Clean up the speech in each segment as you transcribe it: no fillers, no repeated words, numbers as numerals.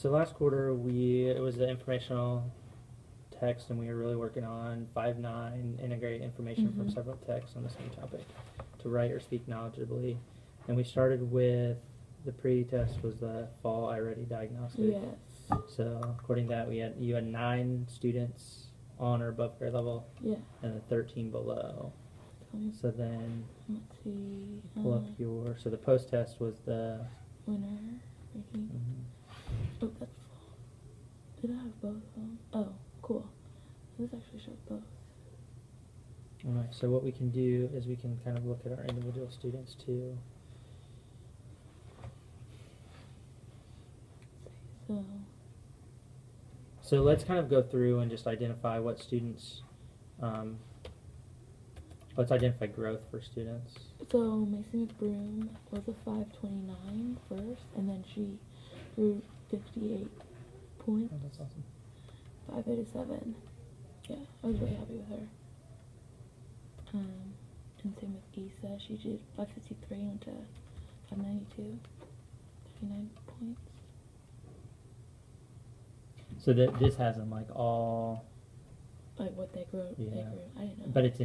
So last quarter it was the informational text, and we were really working on 5.9, integrate information from several texts on the same topic to write or speak knowledgeably. And we started with the pre-test was the fall I-Ready diagnostic. Yes. So according to that, you had 9 students on or above grade level. Yeah. And then 13 below. So then Let's see. pull up so the post-test was the winner. Oh, that's fall. Did I have both of them? Oh, cool. This actually shows both. Alright, so what we can do is we can kind of look at our individual students too. So let's kind of go through and just identify what students, let's identify growth for students. So Mason McBroom was a 529 first, and then she grew 58 points. Oh, that's awesome. 587. Yeah, I was really happy with her. And same with Issa. She did 553 and went to 592. 39 points. So that this has them like all. Like what they grew. Yeah. They grew. I didn't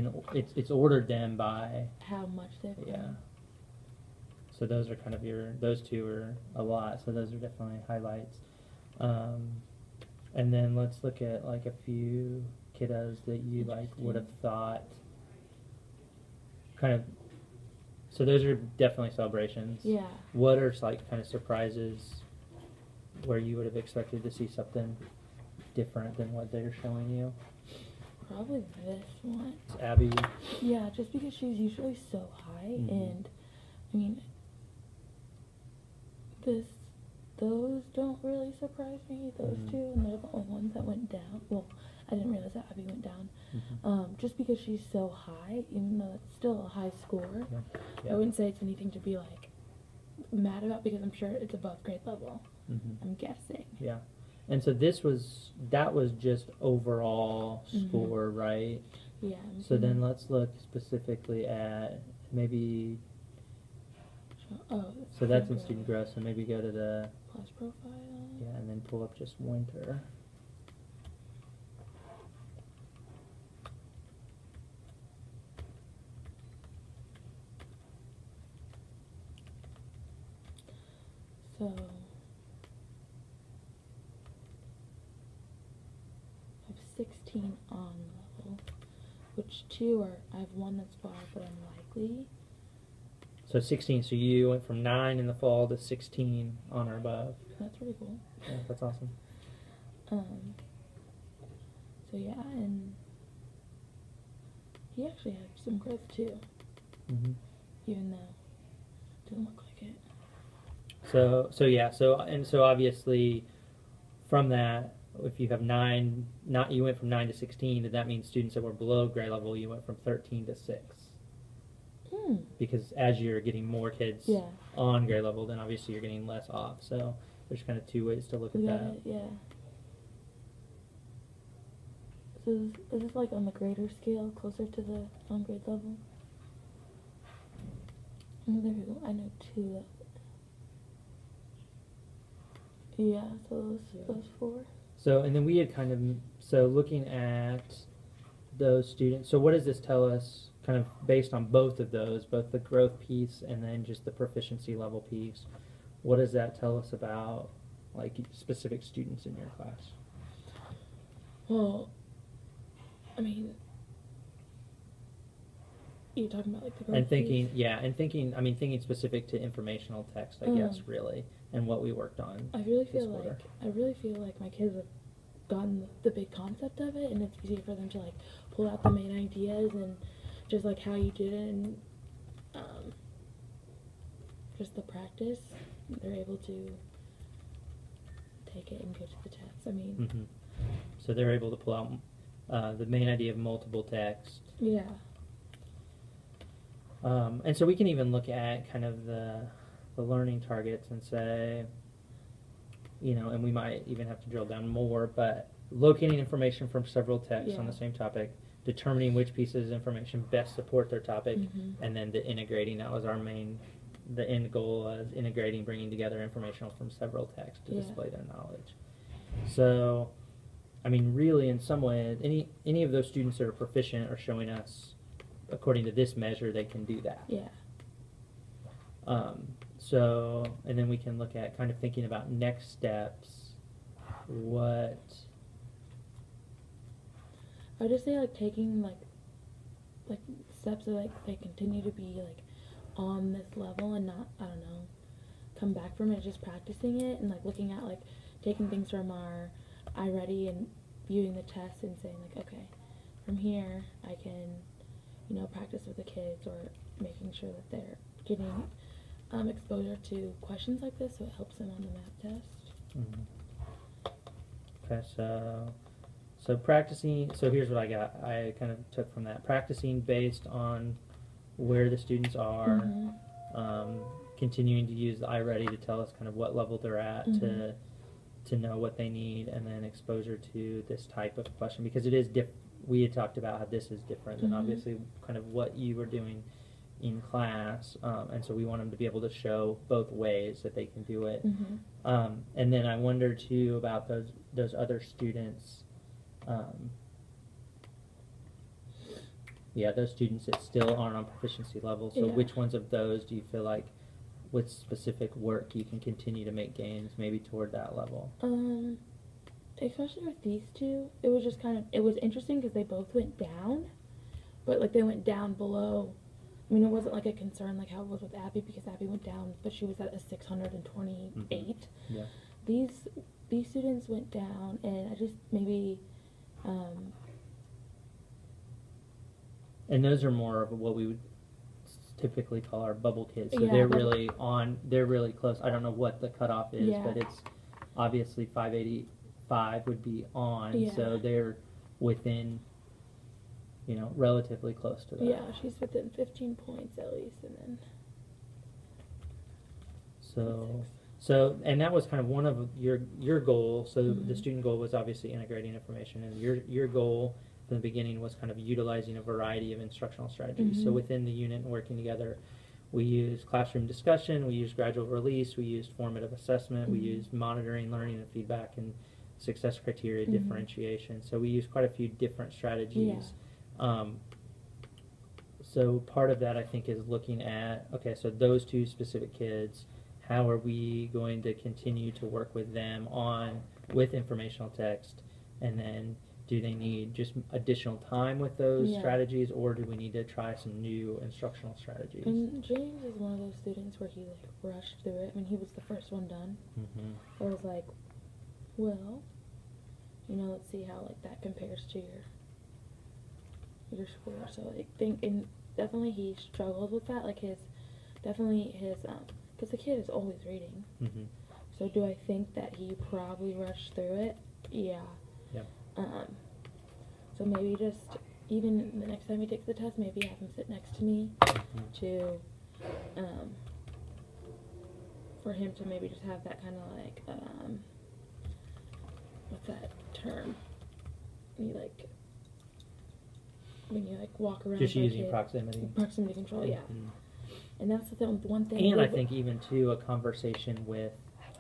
know. But it's ordered them by. How much they've grown. Yeah. So those are kind of those two are a lot. So those are definitely highlights. And then let's look at like a few kiddos that you like would have thought. Kind of. So those are definitely celebrations. Yeah. What are like kind of surprises where you would have expected to see something different than what they're showing you? Probably this one. It's Abby. Yeah, just because she's usually so high, and I mean, those don't really surprise me. Those two, and they're the only ones that went down. Well, I didn't realize that Abby went down. Just because she's so high, even though it's still a high score, I wouldn't say it's anything to be like mad about because I'm sure it's above grade level. I'm guessing. Yeah. And so that was just overall score, right? Yeah. So then let's look specifically at maybe. So that's in student growth. So maybe go to the class profile. Yeah, and then pull up just winter. So. I have 16 on level, which I have one that's far but unlikely. So 16, so you went from 9 in the fall to 16 on or above. That's pretty cool. Yeah, that's awesome. So yeah, and he actually had some growth too, even though it didn't look like it. So obviously from that, if you have 9, you went from 9 to 16, did that mean students that were below grade level, you went from 13 to 6? Because as you're getting more kids on grade level, then obviously you're getting less off. So there's kind of two ways to look at that. Yeah. So is this like on the grader scale, closer to the on grade level? Oh, there we go. I know 2 of it. Yeah, so those 4. So, and then we had looking at those students, so what does this tell us kind of based on both of those, both the growth piece and then just the proficiency level piece? What does that tell us about like specific students in your class? Well, I mean, you're talking about like the growth piece? Thinking specific to informational text, I guess, really, and what we worked on. I really feel like my kids have gotten the big concept of it, and it's easier for them to like pull out the main ideas and just like how you did it, and just the practice. They're able to take it and go to the test. I mean, so they're able to pull out the main idea of multiple text. Yeah. And so we can even look at kind of the learning targets and say, and we might even have to drill down more, but locating information from several texts on the same topic, determining which pieces of information best support their topic, and then the integrating, that was our main the end goal is integrating, bringing together information from several texts to Yeah. display their knowledge. So, I mean, really, in some ways, any of those students that are proficient are showing us, according to this measure, they can do that. Yeah. So, and then we can look at kind of thinking about next steps. What? I would just say like taking like steps so like they continue to be like on this level and not, I don't know, come back from it, just practicing it and like looking at like taking things from our iReady and viewing the test and saying like, okay, from here I can, you know, practice with the kids, or making sure that they're getting exposure to questions like this so it helps them on the math test. Okay, so practicing, so here's what I kind of took from that. Practicing based on where the students are, continuing to use the iReady to tell us kind of what level they're at, to know what they need, and then exposure to this type of question, because it is we had talked about how this is different than obviously kind of what you were doing in class, and so we want them to be able to show both ways that they can do it. And then I wonder too about those other students. Those students that still aren't on proficiency level. So which ones of those do you feel like with specific work you can continue to make gains maybe toward that level? Especially with these two, it was just kind of, it was interesting because they both went down, but like they went down below. I mean, it wasn't like a concern like how it was with Abby, because Abby went down, but she was at a 628. Yeah. These students went down, and I just maybe. And those are more of what we would typically call our bubble kids. So Yeah, they're really they're really close. I don't know what the cutoff is, Yeah. but it's obviously 585 would be on, Yeah. so they're within, you know, relatively close to that. Yeah, she's within 15 points at least, and then. So, and that was kind of one of your goals. So the student goal was obviously integrating information, and your goal from the beginning was kind of utilizing a variety of instructional strategies. So within the unit and working together, we used classroom discussion, we used gradual release, we used formative assessment, we used monitoring, learning, and feedback, and success criteria differentiation. So we used quite a few different strategies. So part of that, I think, is looking at, okay, so those two specific kids, how are we going to continue to work with them with informational text, and then do they need just additional time with those strategies, or do we need to try some new instructional strategies? And James is one of those students where he like rushed through it. I mean, he was the first one done. I was like, well, you know, let's see how like that compares to your score. So I think, and definitely he struggled with that. Like his because the kid is always reading. So do I think that he probably rushed through it? Yeah. So maybe just, even the next time he takes the test, maybe have him sit next to me to, for him to maybe just have that kind of like, what's that term? You like, when you like walk around. Just using proximity. Proximity control, yeah. And that's the one thing. And I think even too, a conversation with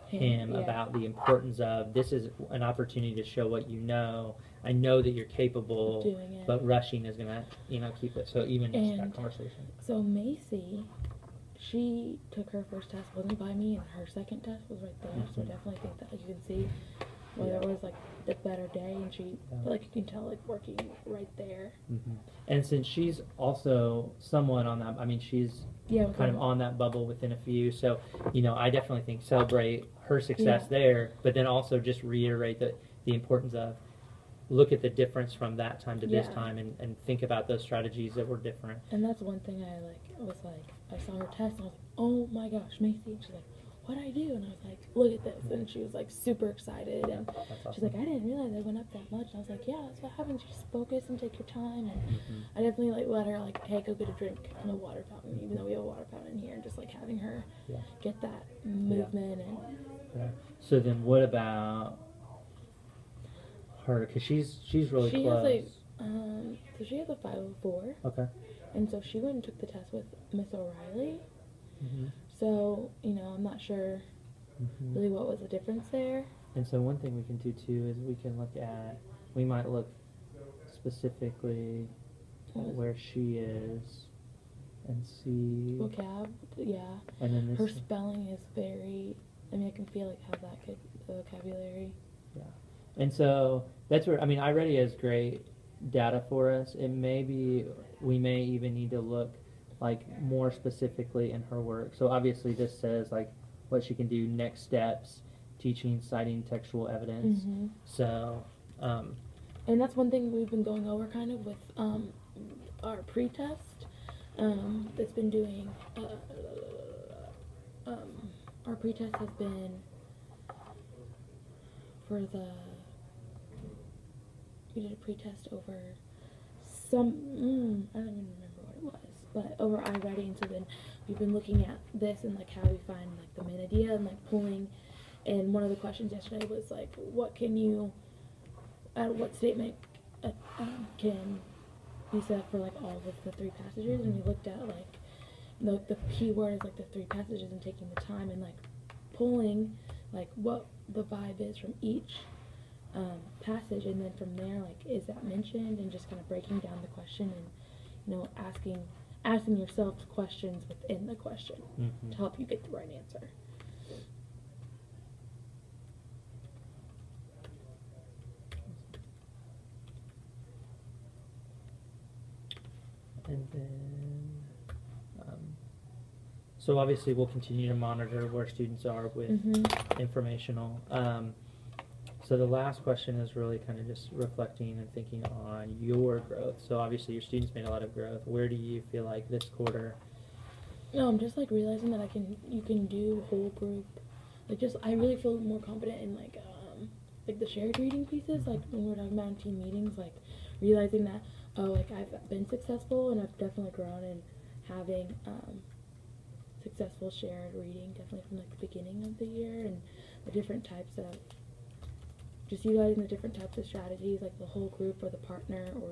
him about the importance of, this is an opportunity to show what you know. I know that you're capable, doing it, but rushing is gonna, you know, keep it. So even just that conversation. So Macy, she took her first test wasn't by me, and her second test was right there. So I definitely think that, like, you can see whether it was like a better day, and she, like, you can tell like working right there. And since she's also somewhat on that, I mean, she's kind of on that bubble within a few. So, you know, I definitely think celebrate her success there, but then also just reiterate the importance of, look at the difference from that time to this time, and think about those strategies that were different. And that's one thing I I saw her test and I was like, oh my gosh, Macy. And she's like, what'd I do? And I was like, look at this. And she was like super excited. And awesome. She's like, I didn't realize I went up that much. And I was like, yeah, that's what happens. You just focus and take your time. And I definitely like let her like, hey, go get a drink from the water fountain, even though we have a water fountain in here, and just like having her get that movement. And so then what about her? Because she's really she close. Has like, so she has a 504. Okay. And so she went and took the test with Miss O'Reilly. So, I'm not sure really what was the difference there. And so one thing we can do too is we might look specifically at where she is and see. Vocab, yeah. And then her spelling is very, I can feel like how that could, the vocabulary. Yeah. And so that's where, iReady has great data for us. We may even need to look like more specifically in her work. So obviously this says like what she can do, next steps, teaching, citing textual evidence. So, and that's one thing we've been going over kind of with our pretest that's been doing, our pretest has been we did a pretest over I don't even remember what it was, but over iReady, and so then we've been looking at this and like how we find like the main idea and like pulling, and one of the questions yesterday was like, what statement can be said for like all of the 3 passages, and we looked at like the key word is like the 3 passages and taking the time and like pulling like what the vibe is from each passage, and then from there like is that mentioned, and just kind of breaking down the question and asking yourself questions within the question to help you get the right answer. And then, so obviously we'll continue to monitor where students are with informational. So the last question is really kind of just reflecting and thinking on your growth. So obviously your students made a lot of growth. Where do you feel like this quarter? No, I'm just like realizing that you can do whole group. Like I really feel more confident in like the shared reading pieces. Like when we're talking about in team meetings, like realizing that like I've been successful and I've definitely grown in having successful shared reading, definitely from like the beginning of the year, and the different types of just utilizing the different types of strategies, like the whole group or the partner or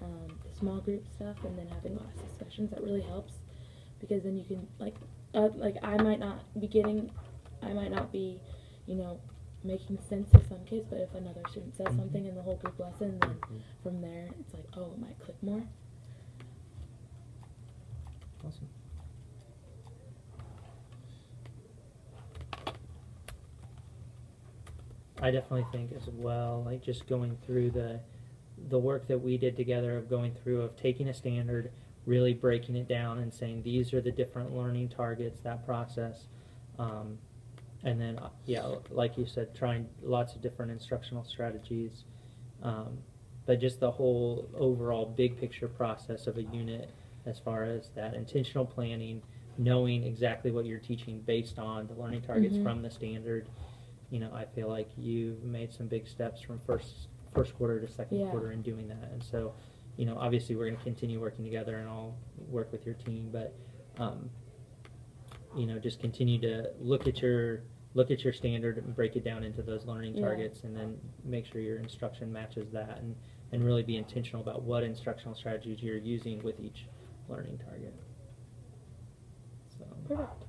the small group stuff, and then having lots of discussions. That really helps, because then you can I might not be making sense to some kids, but if another student says something in the whole group lesson, then from there it's like, oh, it might click more. Awesome. I definitely think as well, like just going through the work that we did together of taking a standard, really breaking it down and saying these are the different learning targets, that process, and then like you said, trying lots of different instructional strategies, but just the whole overall big picture process of a unit, as far as that intentional planning, knowing exactly what you're teaching based on the learning targets from the standard. I feel like you've made some big steps from first quarter to second quarter in doing that, and so, obviously we're going to continue working together, and I'll work with your team, but just continue to look at your standard and break it down into those learning targets, and then make sure your instruction matches that, and really be intentional about what instructional strategies you're using with each learning target. So. Perfect.